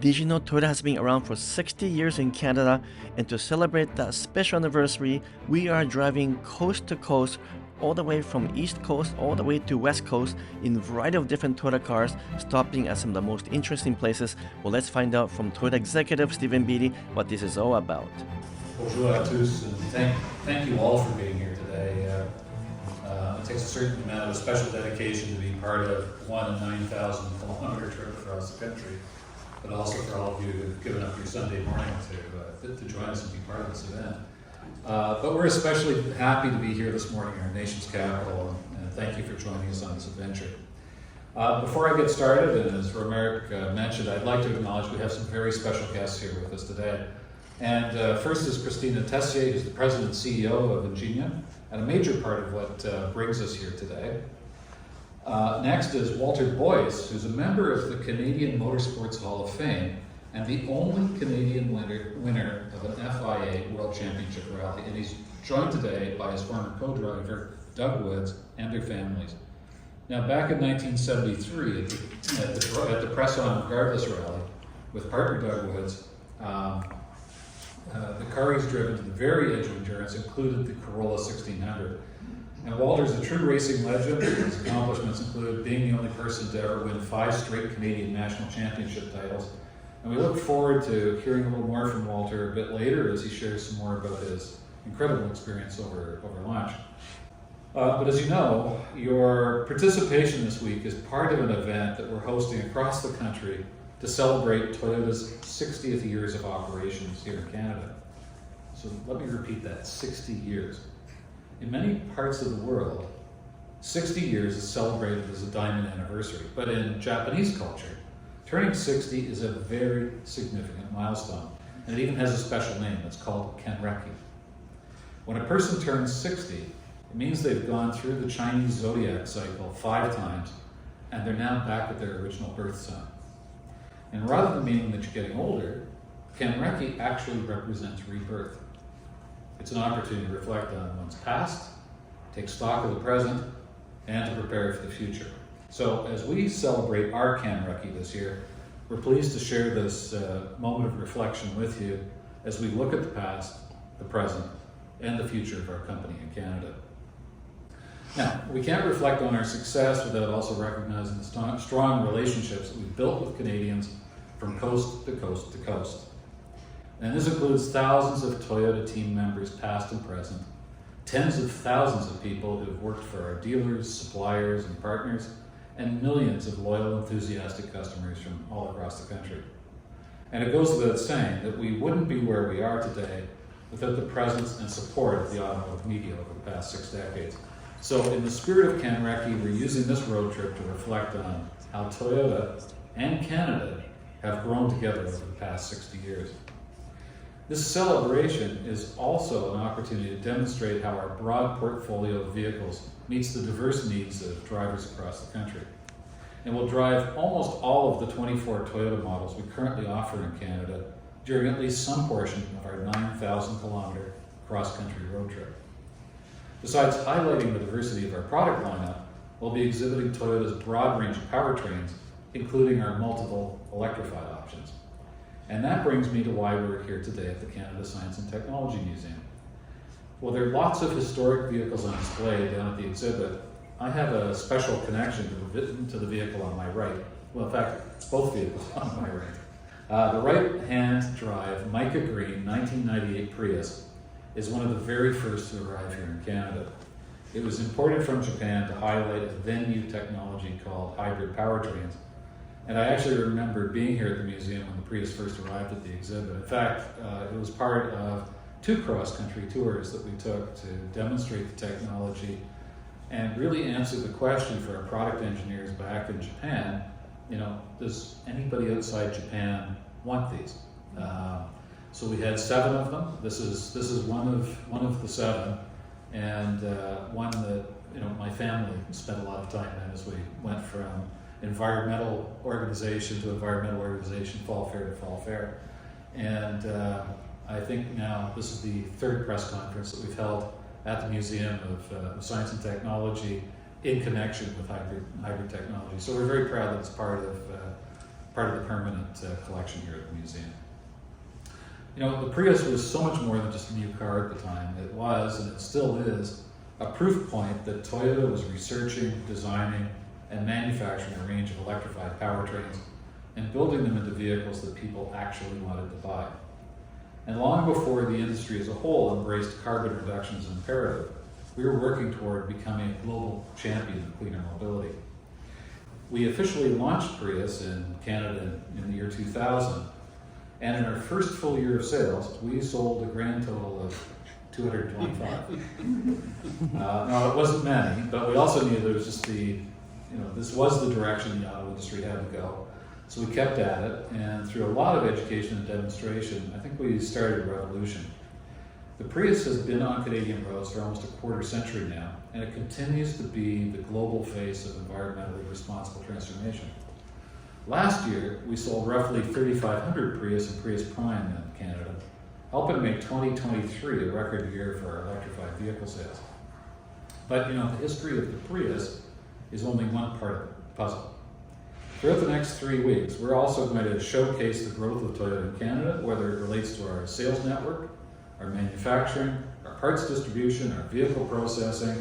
Did you know Toyota has been around for 60 years in Canada, and to celebrate that special anniversary, we are driving coast to coast, all the way from East Coast all the way to West Coast in a variety of different Toyota cars, stopping at some of the most interesting places. Well, let's find out from Toyota executive Stephen Beatty what this is all about. Bonjour à tous, and thank you all for being here today. It takes a certain amount of special dedication to be part of a 9,000 kilometer trip across the country, but also for all of you who've given up your Sunday morning to join us and be part of this event. But we're especially happy to be here this morning in our nation's capital, and thank you for joining us on this adventure. Before I get started, and as Romeric mentioned, I'd like to acknowledge we have some very special guests here with us today. And first is Christina Tessier, who's the president and CEO of Ingenia, and a major part of what brings us here today. Next is Walter Boyce, who's a member of the Canadian Motorsports Hall of Fame and the only Canadian winner of an FIA World Championship rally. And he's joined today by his former co-driver, Doug Woods, and their families. Now, back in 1973, at the Press On Regardless rally with partner Doug Woods, the car he's driven to the very edge of endurance included the Corolla 1600. And Walter's a true racing legend. His accomplishments include being the only person to ever win 5 straight Canadian national championship titles. And we look forward to hearing a little more from Walter a bit later as he shares some more about his incredible experience over lunch. But as you know, your participation this week is part of an event that we're hosting across the country to celebrate Toyota's 60th years of operations here in Canada. So let me repeat that, 60 years. In many parts of the world, 60 years is celebrated as a diamond anniversary, but in Japanese culture, turning 60 is a very significant milestone, and it even has a special name. It's called Kenreki. When a person turns 60, it means they've gone through the Chinese zodiac cycle 5 times, and they're now back at their original birth sign. And rather than meaning that you're getting older, Kenreki actually represents rebirth. It's an opportunity to reflect on one's past, take stock of the present, and to prepare for the future. So as we celebrate our Kenreki this year, we're pleased to share this moment of reflection with you as we look at the past, the present, and the future of our company in Canada. Now, we can't reflect on our success without also recognizing the strong relationships that we've built with Canadians from coast to coast to coast. And this includes thousands of Toyota team members, past and present, tens of thousands of people who've worked for our dealers, suppliers, and partners, and millions of loyal, enthusiastic customers from all across the country. And it goes without saying that we wouldn't be where we are today without the presence and support of the automotive media over the past 6 decades. So in the spirit of Kenreki, we're using this road trip to reflect on how Toyota and Canada have grown together over the past 60 years. This celebration is also an opportunity to demonstrate how our broad portfolio of vehicles meets the diverse needs of drivers across the country. And we'll drive almost all of the 24 Toyota models we currently offer in Canada during at least some portion of our 9,000 kilometer cross-country road trip. Besides highlighting the diversity of our product lineup, we'll be exhibiting Toyota's broad range of powertrains, including our multiple electrified options. And that brings me to why we're here today at the Canada Science and Technology Museum. Well, there are lots of historic vehicles on display down at the exhibit. I have a special connection to the vehicle on my right. Well, in fact, both vehicles on my right. The right-hand drive Mica Green 1998 Prius is one of the very first to arrive here in Canada. It was imported from Japan to highlight a then new technology called hybrid powertrains. And I actually remember being here at the museum when the Prius first arrived at the exhibit. In fact, it was part of 2 cross-country tours that we took to demonstrate the technology and really answer the question for our product engineers back in Japan, does anybody outside Japan want these? So we had 7 of them. This is one of the 7, and one that my family spent a lot of time in as we went from environmental organization to environmental organization, fall fair to fall fair. And I think now this is the 3rd press conference that we've held at the Museum of Science and Technology in connection with hybrid technology. So we're very proud that it's part of part of the permanent collection here at the museum. You know, the Prius was so much more than just a new car at the time. It was, and it still is, a proof point that Toyota was researching, designing, and manufacturing a range of electrified powertrains and building them into vehicles that people actually wanted to buy. And long before the industry as a whole embraced carbon reduction as an imperative, we were working toward becoming a global champion of cleaner mobility. We officially launched Prius in Canada in the year 2000, and in our first full year of sales, we sold a grand total of 225. Now, it wasn't many, but we also knew there was just this was the direction the auto industry had to go. So we kept at it, and through a lot of education and demonstration, I think we started a revolution. The Prius has been on Canadian roads for almost a quarter century now, and it continues to be the global face of environmentally responsible transformation. Last year, we sold roughly 3,500 Prius and Prius Prime in Canada, helping make 2023 a record year for our electrified vehicle sales. But the history of the Prius is only one part of the puzzle. Throughout the next 3 weeks, we're also going to showcase the growth of Toyota in Canada, whether it relates to our sales network, our manufacturing, our parts distribution, our vehicle processing,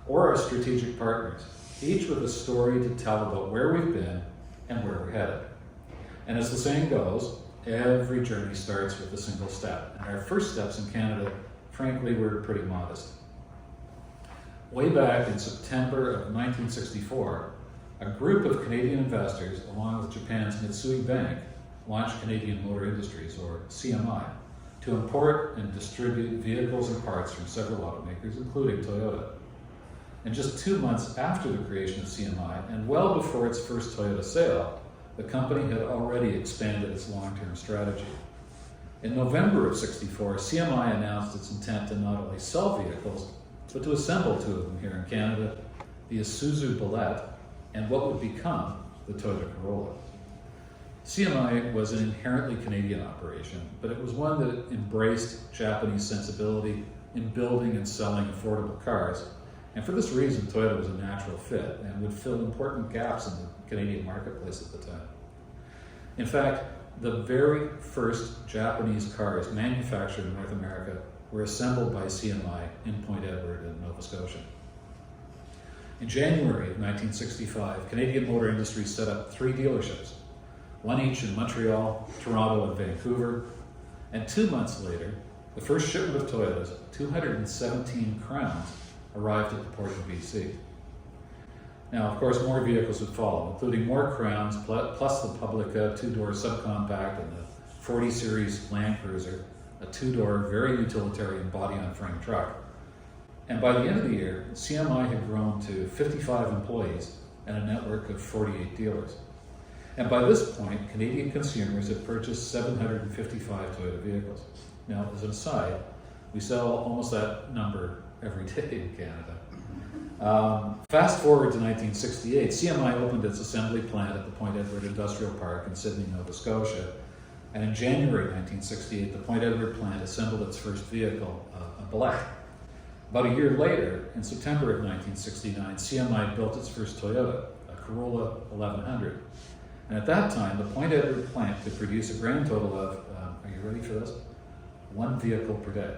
or our strategic partners, each with a story to tell about where we've been and where we're headed. And as the saying goes, every journey starts with a single step. And our first steps in Canada, frankly, were pretty modest. Way back in September of 1964, a group of Canadian investors, along with Japan's Mitsui Bank, launched Canadian Motor Industries, or CMI, to import and distribute vehicles and parts from several automakers, including Toyota. And just 2 months after the creation of CMI, and well before its first Toyota sale, the company had already expanded its long-term strategy. In November of '64, CMI announced its intent to not only sell vehicles, but to assemble 2 of them here in Canada, the Isuzu Bolette and what would become the Toyota Corolla. CMI was an inherently Canadian operation, but it was one that embraced Japanese sensibility in building and selling affordable cars. And for this reason, Toyota was a natural fit and would fill important gaps in the Canadian marketplace at the time. In fact, the very first Japanese cars manufactured in North America were assembled by CMI in Point Edward in Nova Scotia. In January of 1965, Canadian Motor Industries set up 3 dealerships, one each in Montreal, Toronto, and Vancouver. And 2 months later, the first shipment of Toyotas, 217 Crowns, arrived at the port of BC. Now, of course, more vehicles would follow, including more Crowns, plus the Publica 2-door subcompact and the 40 Series Land Cruiser, a 2-door, very utilitarian body-on-frame truck. And by the end of the year, CMI had grown to 55 employees and a network of 48 dealers. And by this point, Canadian consumers had purchased 755 Toyota vehicles. Now, as an aside, we sell almost that number every day in Canada. Fast forward to 1968, CMI opened its assembly plant at the Point Edward Industrial Park in Sydney, Nova Scotia. And in January 1968, the Point Edward plant assembled its first vehicle, a Bolette. About a year later, in September of 1969, CMI built its first Toyota, a Corolla 1100. And at that time, the Point Edward plant could produce a grand total of, are you ready for this? 1 vehicle per day.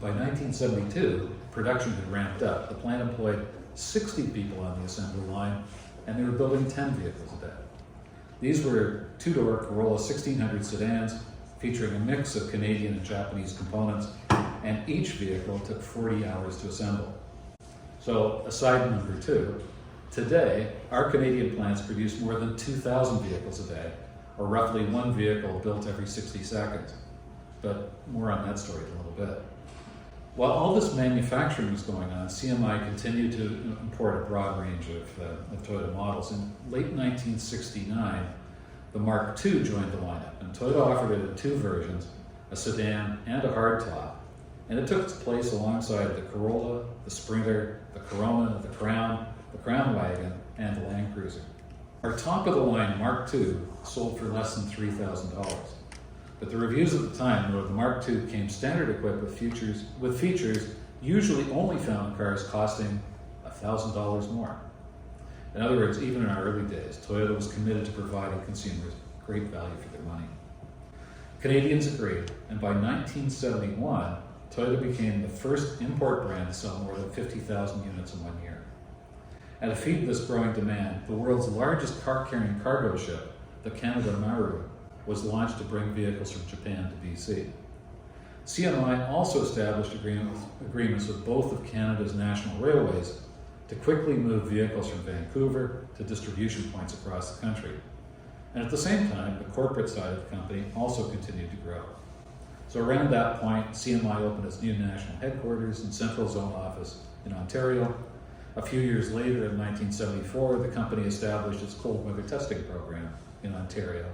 By 1972, production had ramped up. The plant employed 60 people on the assembly line, and they were building 10 vehicles a day. These were 2-door Corolla 1600 sedans, featuring a mix of Canadian and Japanese components, and each vehicle took 40 hours to assemble. So, aside number 2, today, our Canadian plants produce more than 2,000 vehicles a day, or roughly 1 vehicle built every 60 seconds. But more on that story in a little bit. While all this manufacturing was going on, CMI continued to import a broad range of Toyota models. In late 1969, the Mark II joined the lineup, and Toyota offered it in 2 versions, a sedan and a hardtop, and it took its place alongside the Corolla, the Sprinter, the Corona, the Crown Wagon, and the Land Cruiser. Our top-of-the-line Mark II sold for less than $3,000. But the reviews at the time noted the Mark II came standard equipped with features usually only found in cars costing $1,000 more. In other words, even in our early days, Toyota was committed to providing consumers great value for their money. Canadians agreed, and by 1971, Toyota became the first import brand to sell more than 50,000 units in 1 year. And to feed this growing demand, the world's largest car-carrying cargo ship, the Canada Maru, was launched to bring vehicles from Japan to BC. CMI also established agreements with both of Canada's national railways to quickly move vehicles from Vancouver to distribution points across the country. And at the same time, the corporate side of the company also continued to grow. So around that point, CMI opened its new national headquarters and central zone office in Ontario. A few years later, in 1974, the company established its cold weather testing program in Ontario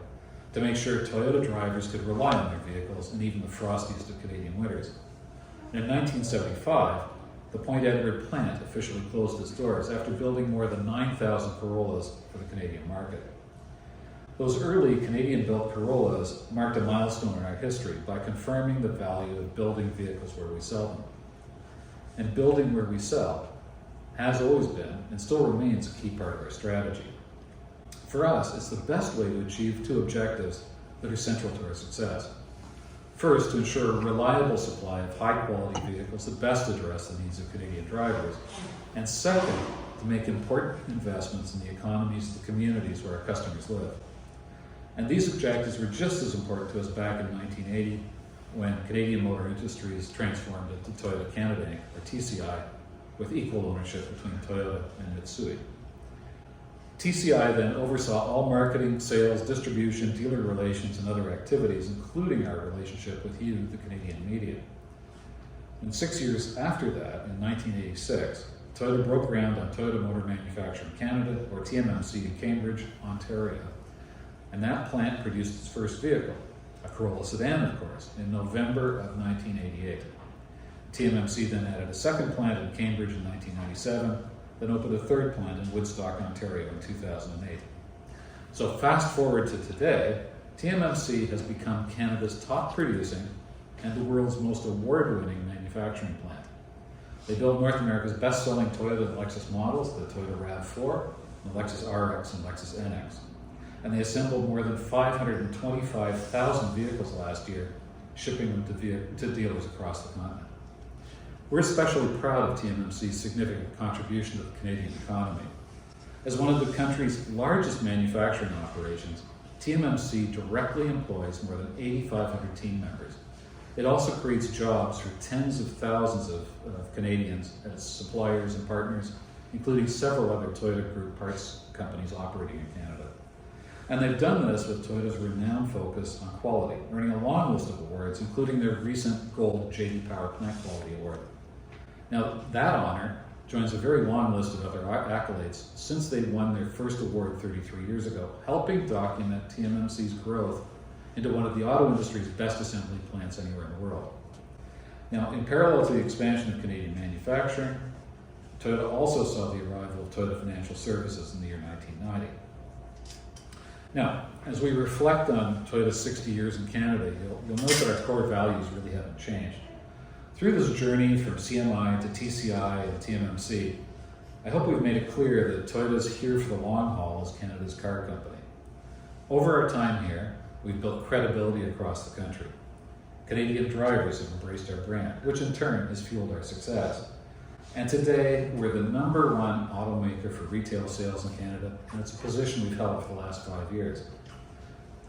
to make sure Toyota drivers could rely on their vehicles in even the frostiest of Canadian winters. And in 1975, the Point Edward plant officially closed its doors after building more than 9,000 Corollas for the Canadian market. Those early Canadian-built Corollas marked a milestone in our history by confirming the value of building vehicles where we sell them. And building where we sell has always been and still remains a key part of our strategy. For us, it's the best way to achieve two objectives that are central to our success. First, to ensure a reliable supply of high-quality vehicles that best address the needs of Canadian drivers. And second, to make important investments in the economies of the communities where our customers live. And these objectives were just as important to us back in 1980 when Canadian Motor Industries transformed into Toyota Canada Inc., or TCI, with equal ownership between Toyota and Mitsui. TCI then oversaw all marketing, sales, distribution, dealer relations, and other activities, including our relationship with you, the Canadian media. And 6 years after that, in 1986, Toyota broke ground on Toyota Motor Manufacturing Canada, or TMMC, in Cambridge, Ontario. And that plant produced its first vehicle, a Corolla sedan, of course, in November of 1988. TMMC then added a second plant in Cambridge in 1997, then opened a third plant in Woodstock, Ontario in 2008. So fast forward to today, TMMC has become Canada's top producing and the world's most award-winning manufacturing plant. They build North America's best-selling Toyota and Lexus models, the Toyota RAV4, the Lexus RX, and Lexus NX. And they assembled more than 525,000 vehicles last year, shipping them to dealers across the continent. We're especially proud of TMMC's significant contribution to the Canadian economy. As one of the country's largest manufacturing operations, TMMC directly employs more than 8,500 team members. It also creates jobs for tens of thousands of Canadians as its suppliers and partners, including several other Toyota Group parts companies operating in Canada. And they've done this with Toyota's renowned focus on quality, earning a long list of awards, including their recent Gold J.D. Power Plant Quality Award. Now, that honor joins a very long list of other accolades since they won their first award 33 years ago, helping document TMMC's growth into one of the auto industry's best assembly plants anywhere in the world. Now, in parallel to the expansion of Canadian manufacturing, Toyota also saw the arrival of Toyota Financial Services in the year 1990. Now, as we reflect on Toyota's 60 years in Canada, you'll note that our core values really haven't changed. Through this journey from CMI to TCI and TMMC, I hope we've made it clear that Toyota is here for the long haul as Canada's car company. Over our time here, we've built credibility across the country. Canadian drivers have embraced our brand, which in turn has fueled our success. And today, we're the #1 automaker for retail sales in Canada, and it's a position we've held for the last 5 years.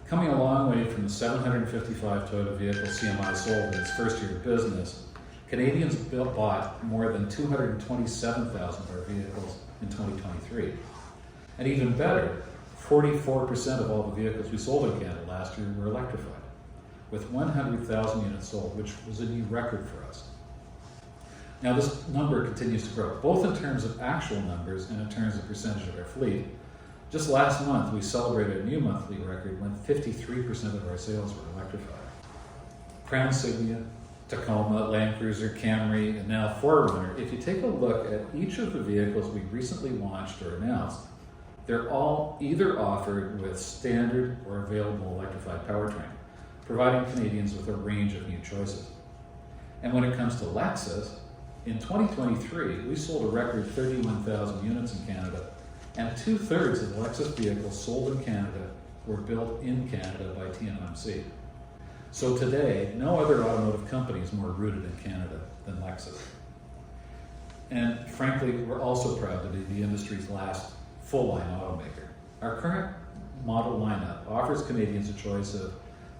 Coming a long way from the 755 Toyota vehicles CMI sold in its first year of business, Canadians bought more than 227,000 of our vehicles in 2023. And even better, 44% of all the vehicles we sold in Canada last year were electrified, with 100,000 units sold, which was a new record for us. Now, this number continues to grow, both in terms of actual numbers and in terms of percentage of our fleet. Just last month, we celebrated a new monthly record when 53% of our sales were electrified. Crown Signia, Tacoma, Land Cruiser, Camry, and now 4Runner, if you take a look at each of the vehicles we recently launched or announced, they're all either offered with standard or available electrified powertrain, providing Canadians with a range of new choices. And when it comes to Lexus, in 2023, we sold a record 31,000 units in Canada, And 2/3 of the Lexus vehicles sold in Canada were built in Canada by TMMC. So today, no other automotive company is more rooted in Canada than Lexus. And frankly, we're also proud to be the industry's last full-line automaker. Our current model lineup offers Canadians a choice of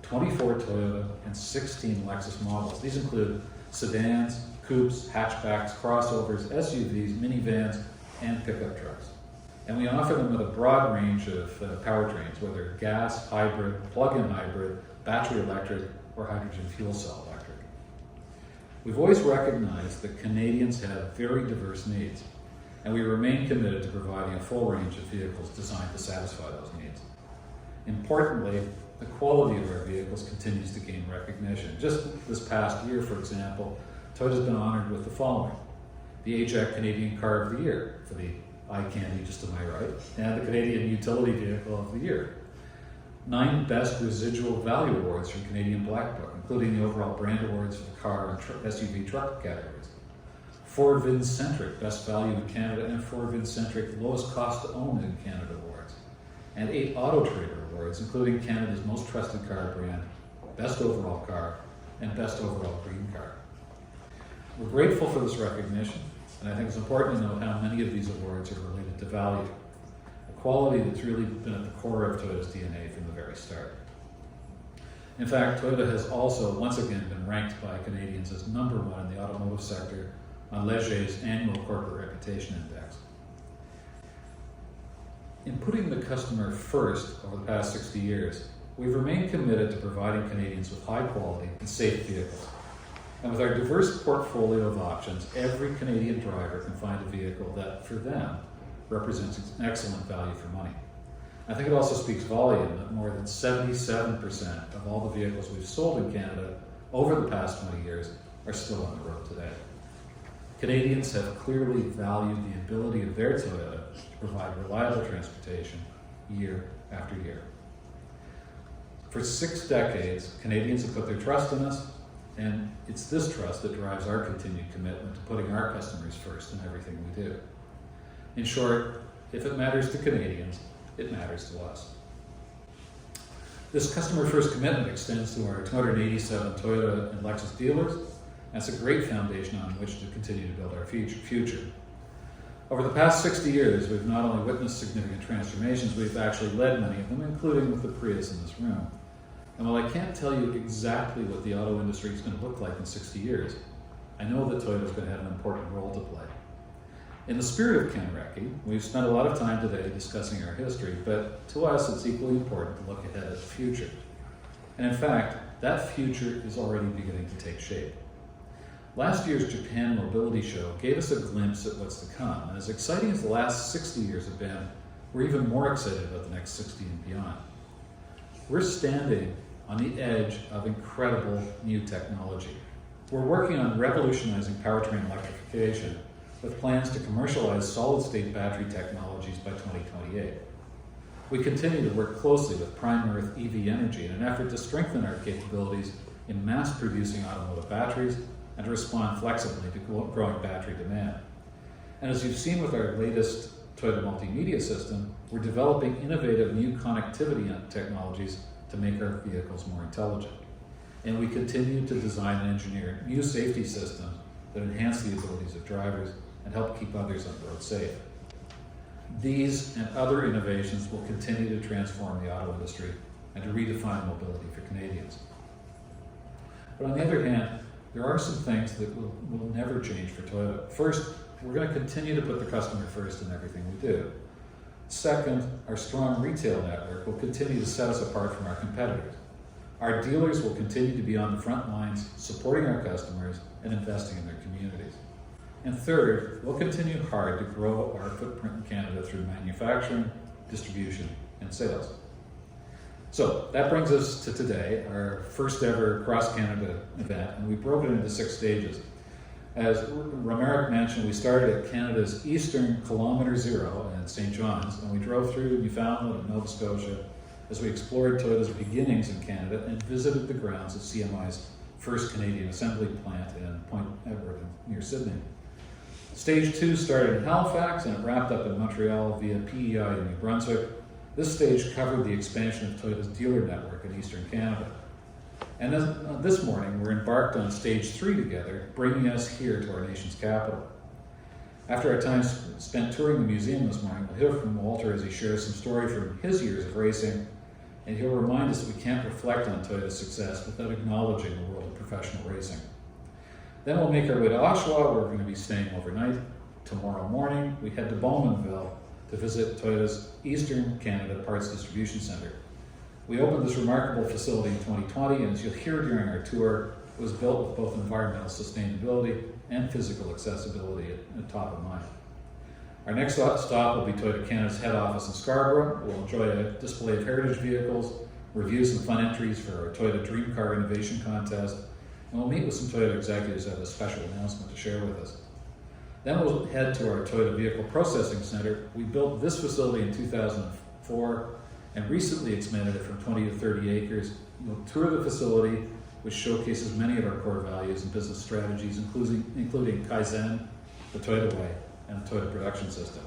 24 Toyota and 16 Lexus models. These include sedans, coupes, hatchbacks, crossovers, SUVs, minivans, and pickup trucks. And we offer them with a broad range of powertrains, whether gas, hybrid, plug-in hybrid, battery electric, or hydrogen fuel cell electric. We've always recognized that Canadians have very diverse needs, and we remain committed to providing a full range of vehicles designed to satisfy those needs. Importantly, the quality of our vehicles continues to gain recognition. Just this past year, for example, Toyota's been honored with the following: the AJAC Canadian Car of the Year for the eye candy just to my right, and the Canadian Utility Vehicle of the Year. 9 Best Residual Value Awards from Canadian Black Book, including the overall brand awards for the car and SUV truck categories. 4 VinCentric Best Value in Canada and 4 VinCentric Lowest Cost to Own in Canada awards. And 8 Auto Trader awards, including Canada's Most Trusted Car Brand, Best Overall Car, and Best Overall Green Car. We're grateful for this recognition, and I think it's important to note how many of these awards are related to value, a quality that's really been at the core of Toyota's DNA from the very start. In fact, Toyota has also once again been ranked by Canadians as #1 in the automotive sector on Leger's annual Corporate Reputation Index. In putting the customer first over the past 60 years, we've remained committed to providing Canadians with high quality and safe vehicles. And with our diverse portfolio of options, every Canadian driver can find a vehicle that, for them, represents an excellent value for money. I think it also speaks volume that more than 77% of all the vehicles we've sold in Canada over the past 20 years are still on the road today. Canadians have clearly valued the ability of their Toyota to provide reliable transportation year after year. For 6 decades, Canadians have put their trust in us, and it's this trust that drives our continued commitment to putting our customers first in everything we do. In short, if it matters to Canadians, it matters to us. This customer-first commitment extends to our 287 Toyota and Lexus dealers. That's a great foundation on which to continue to build our future. Over the past 60 years, we've not only witnessed significant transformations, we've actually led many of them, including with the Prius in this room. And while I can't tell you exactly what the auto industry is going to look like in 60 years, I know that Toyota is going to have an important role to play. In the spirit of Kanreki, we've spent a lot of time today discussing our history, but to us it's equally important to look ahead at the future. And in fact, that future is already beginning to take shape. Last year's Japan Mobility Show gave us a glimpse at what's to come, and as exciting as the last 60 years have been, we're even more excited about the next 60 and beyond. We're standing on the edge of incredible new technology. We're working on revolutionizing powertrain electrification with plans to commercialize solid-state battery technologies by 2028. We continue to work closely with Prime Earth EV Energy in an effort to strengthen our capabilities in mass-producing automotive batteries and to respond flexibly to growing battery demand. And as you've seen with our latest Toyota multimedia system, we're developing innovative new connectivity technologies to make our vehicles more intelligent. And we continue to design and engineer new safety systems that enhance the abilities of drivers and help keep others on the road safe. These and other innovations will continue to transform the auto industry and to redefine mobility for Canadians. But on the other hand, there are some things that will never change for Toyota. First, we're going to continue to put the customer first in everything we do. Second, our strong retail network will continue to set us apart from our competitors. Our dealers will continue to be on the front lines, supporting our customers and investing in their communities. And third, we'll continue hard to grow our footprint in Canada through manufacturing, distribution, and sales. So that brings us to today, our first ever cross-Canada event, and we broke it into 6 stages. As Romeric mentioned, we started at Canada's eastern kilometer zero in St. John's, and we drove through Newfoundland and Nova Scotia as we explored Toyota's beginnings in Canada and visited the grounds of CMI's first Canadian assembly plant in Point Edward near Sydney. Stage 2 started in Halifax and it wrapped up in Montreal via PEI in New Brunswick. This stage covered the expansion of Toyota's dealer network in Eastern Canada. And this morning, we're embarked on Stage 3 together, bringing us here to our nation's capital. After our time spent touring the museum this morning, we'll hear from Walter as he shares some story from his years of racing, and he'll remind us that we can't reflect on Toyota's success without acknowledging the world of professional racing. Then we'll make our way to Oshawa, where we're going to be staying overnight. Tomorrow morning, we head to Bowmanville to visit Toyota's Eastern Canada Parts Distribution Centre. We opened this remarkable facility in 2020, and as you'll hear during our tour, it was built with both environmental sustainability and physical accessibility at top of mind. Our next stop will be Toyota Canada's head office in Scarborough. We'll enjoy a display of heritage vehicles, review some fun entries for our Toyota Dream Car Innovation Contest, and we'll meet with some Toyota executives who have a special announcement to share with us. Then we'll head to our Toyota Vehicle Processing Center. We built this facility in 2004 and recently expanded it from 20 to 30 acres. We'll tour the facility, which showcases many of our core values and business strategies, including Kaizen, the Toyota Way, and the Toyota Production System.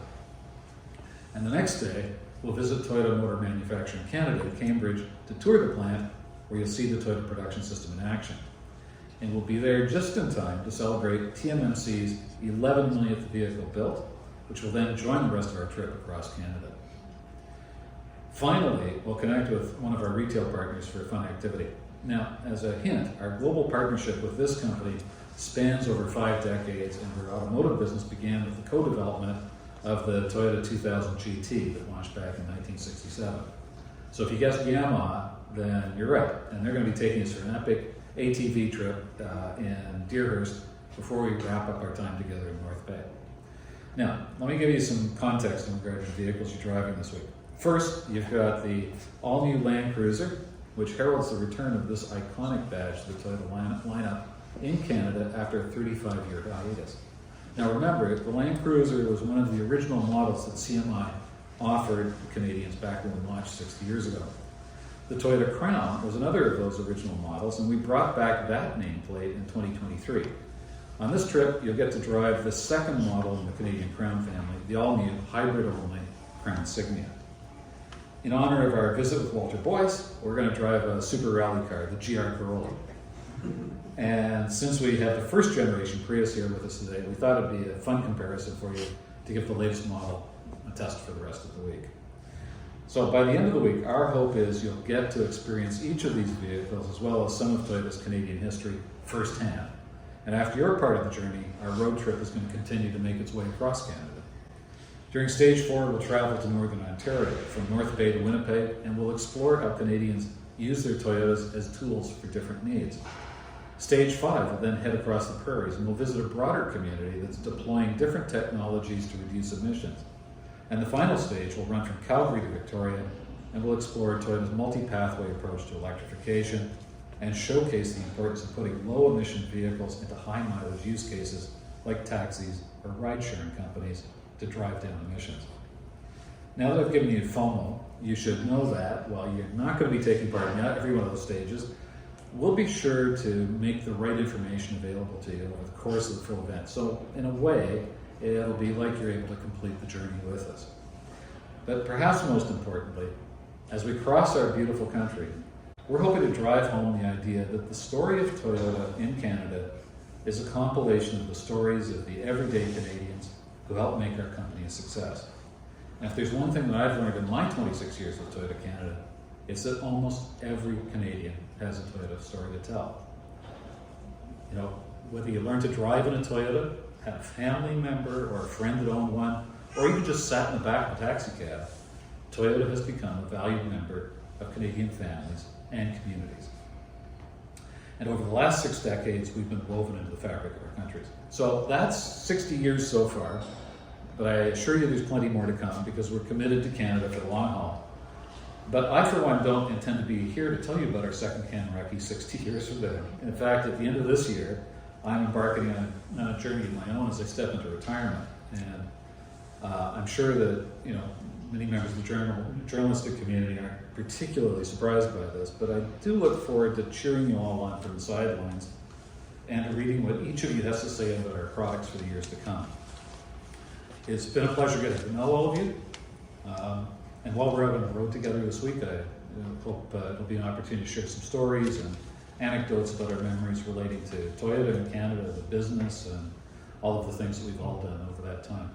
And the next day, we'll visit Toyota Motor Manufacturing Canada in Cambridge to tour the plant, where you'll see the Toyota Production System in action. And we'll be there just in time to celebrate TMMC's 11 millionth vehicle built, which will then join the rest of our trip across Canada. Finally, we'll connect with one of our retail partners for a fun activity. Now, as a hint, our global partnership with this company spans over 5 decades, and our automotive business began with the co-development of the Toyota 2000 GT that launched back in 1967. So if you guessed Yamaha, then you're right, and they're going to be taking us for an epic ATV trip in Deerhurst before we wrap up our time together in North Bay. Now, let me give you some context in regard to the vehicles you're driving this week. First, you've got the all-new Land Cruiser, which heralds the return of this iconic badge to the Toyota lineup in Canada after a 35-year hiatus. Now remember, the Land Cruiser was one of the original models that CMI offered Canadians back when we launched 60 years ago. The Toyota Crown was another of those original models, and we brought back that nameplate in 2023. On this trip, you'll get to drive the second model in the Canadian Crown family, the all-new hybrid-only Crown Signia. In honor of our visit with Walter Boyce, we're going to drive a super rally car, the GR Corolla. And since we have the first generation Prius here with us today, we thought it'd be a fun comparison for you to give the latest model a test for the rest of the week. So by the end of the week, our hope is you'll get to experience each of these vehicles as well as some of Toyota's Canadian history firsthand. And after your part of the journey, our road trip is going to continue to make its way across Canada. During Stage 4, we'll travel to Northern Ontario, from North Bay to Winnipeg, and we'll explore how Canadians use their Toyotas as tools for different needs. Stage 5 will then head across the prairies, and we'll visit a broader community that's deploying different technologies to reduce emissions. And the final stage will run from Calgary to Victoria, and we'll explore Toyota's multi-pathway approach to electrification and showcase the importance of putting low-emission vehicles into high-mileage use cases like taxis or ride-sharing companies to drive down emissions. Now that I've given you FOMO, you should know that while you're not going to be taking part in every one of those stages, we'll be sure to make the right information available to you over the course of the full event. So in a way, it'll be like you're able to complete the journey with us. But perhaps most importantly, as we cross our beautiful country, we're hoping to drive home the idea that the story of Toyota in Canada is a compilation of the stories of the everyday Canadians who help make our company a success. And if there's one thing that I've learned in my 26 years with Toyota Canada, it's that almost every Canadian has a Toyota story to tell. You know, whether you learn to drive in a Toyota, had a family member or a friend that owned one, or even just sat in the back of a taxi cab, Toyota has become a valued member of Canadian families and communities. And over the last 6 decades, we've been woven into the fabric of our countries. So that's 60 years so far, but I assure you there's plenty more to come because we're committed to Canada for the long haul. But I, for one, don't intend to be here to tell you about our second Canaraki 60 years from now. In fact, at the end of this year, I'm embarking on a journey of my own as I step into retirement. And I'm sure that, you know, many members of the journalistic community aren't particularly surprised by this, but I do look forward to cheering you all on from the sidelines and to reading what each of you has to say about our products for the years to come. It's been a pleasure getting to know all of you. And while we're out on the road together this week, I hope it'll be an opportunity to share some stories and anecdotes about our memories relating to Toyota in Canada, the business, and all of the things that we've all done over that time.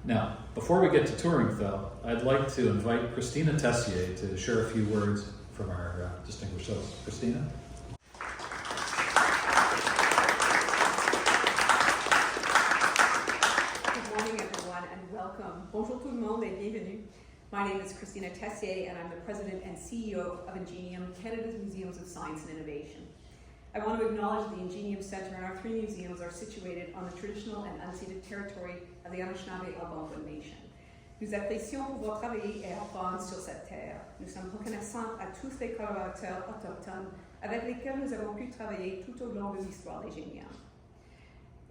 Now, before we get to touring, though, I'd like to invite Christina Tessier to share a few words from our distinguished host. Christina? Good morning, everyone, and welcome. Bonjour tout le monde et bienvenue. My name is Christina Tessier, and I'm the President and CEO of Ingenium, Canada's Museums of Science and Innovation. I want to acknowledge the Ingenium Centre and our three museums are situated on the traditional and unceded territory of the Anishinaabe Algonquin Nation. Nous apprécions pouvoir travailler et apprendre sur cette terre. Nous sommes reconnaissants à tous les collaborateurs autochtones avec lesquels nous avons pu travailler tout au long de l'histoire d'Ingenium.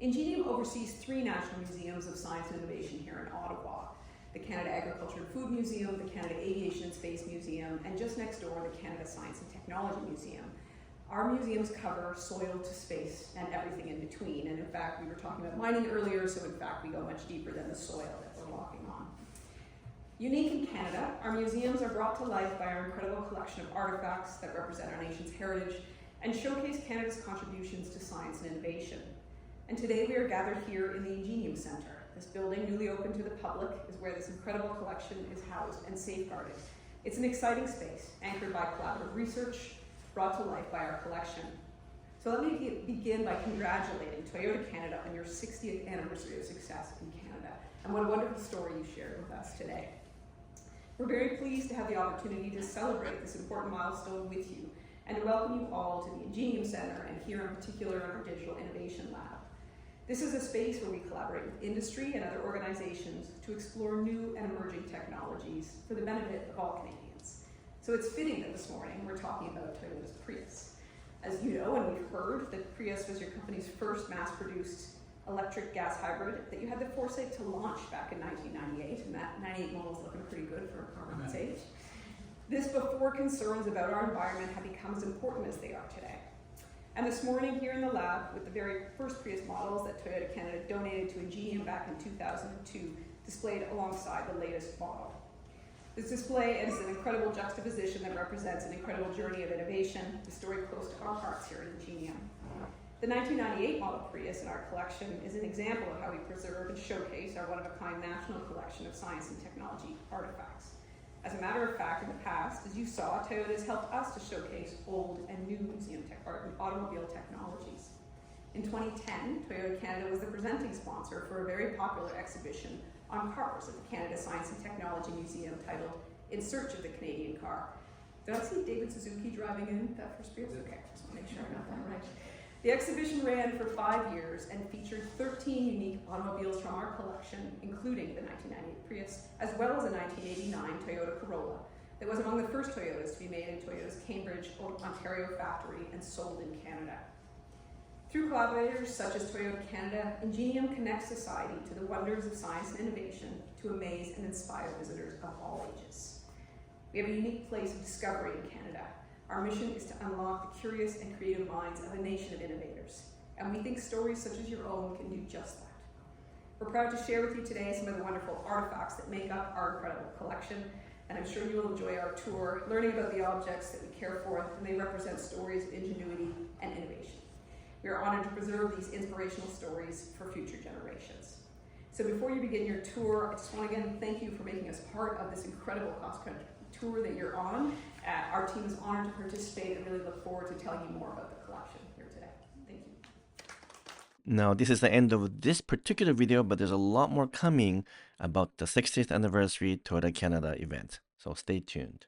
Ingenium oversees three national museums of science and innovation here in Ottawa: the Canada Agriculture and Food Museum, the Canada Aviation and Space Museum, and just next door, the Canada Science and Technology Museum. Our museums cover soil to space and everything in between. And in fact, we were talking about mining earlier, so in fact, we go much deeper than the soil that we're walking on. Unique in Canada, our museums are brought to life by our incredible collection of artifacts that represent our nation's heritage and showcase Canada's contributions to science and innovation. And today we are gathered here in the Ingenium Centre. This building, newly open to the public, is where this incredible collection is housed and safeguarded. It's an exciting space, anchored by collaborative research, brought to life by our collection. So let me begin by congratulating Toyota Canada on your 60th anniversary of success in Canada, and what a wonderful story you shared with us today. We're very pleased to have the opportunity to celebrate this important milestone with you, and to welcome you all to the Ingenium Centre, and here in particular in our Digital Innovation Lab. This is a space where we collaborate with industry and other organizations to explore new and emerging technologies for the benefit of all Canadians. So it's fitting that this morning we're talking about Toyota's Prius. As you know, and we've heard, that Prius was your company's first mass-produced electric gas hybrid that you had the foresight to launch back in 1998, and that 98 model is looking pretty good for a car of its age. This before concerns about our environment have become as important as they are today. And this morning here in the lab, with the very first Prius models that Toyota Canada donated to Ingenium back in 2002, displayed alongside the latest model. This display is an incredible juxtaposition that represents an incredible journey of innovation, the story close to our hearts here at Ingenium. The 1998 model Prius in our collection is an example of how we preserve and showcase our one-of-a-kind national collection of science and technology artifacts. As a matter of fact, in the past, as you saw, Toyota has helped us to showcase old and new museum automobile technologies. In 2010, Toyota Canada was the presenting sponsor for a very popular exhibition on cars at the Canada Science and Technology Museum titled In Search of the Canadian Car. Did I see David Suzuki driving in that first Prius? Okay, just want to make sure I got that right. The exhibition ran for 5 years and featured 13 unique automobiles from our collection, including the 1998 Prius, as well as a 1989 Toyota Corolla that was among the first Toyotas to be made in Toyota's Cambridge, Ontario factory and sold in Canada. Through collaborators such as Toyota Canada, Ingenium connects society to the wonders of science and innovation to amaze and inspire visitors of all ages. We have a unique place of discovery in Canada. Our mission is to unlock the curious and creative minds of a nation of innovators, and we think stories such as your own can do just that. We're proud to share with you today some of the wonderful artifacts that make up our incredible collection, and I'm sure you'll enjoy our tour, learning about the objects that we care for, and they represent stories of ingenuity and innovation. We are honored to preserve these inspirational stories for future generations. So before you begin your tour, I just want to again thank you for making us part of this incredible cross-country tour that you're on. Our team is honored to participate and really look forward to telling you more about the collection here today. Thank you. Now, this is the end of this particular video, but there's a lot more coming about the 60th anniversary Toyota Canada event. So stay tuned.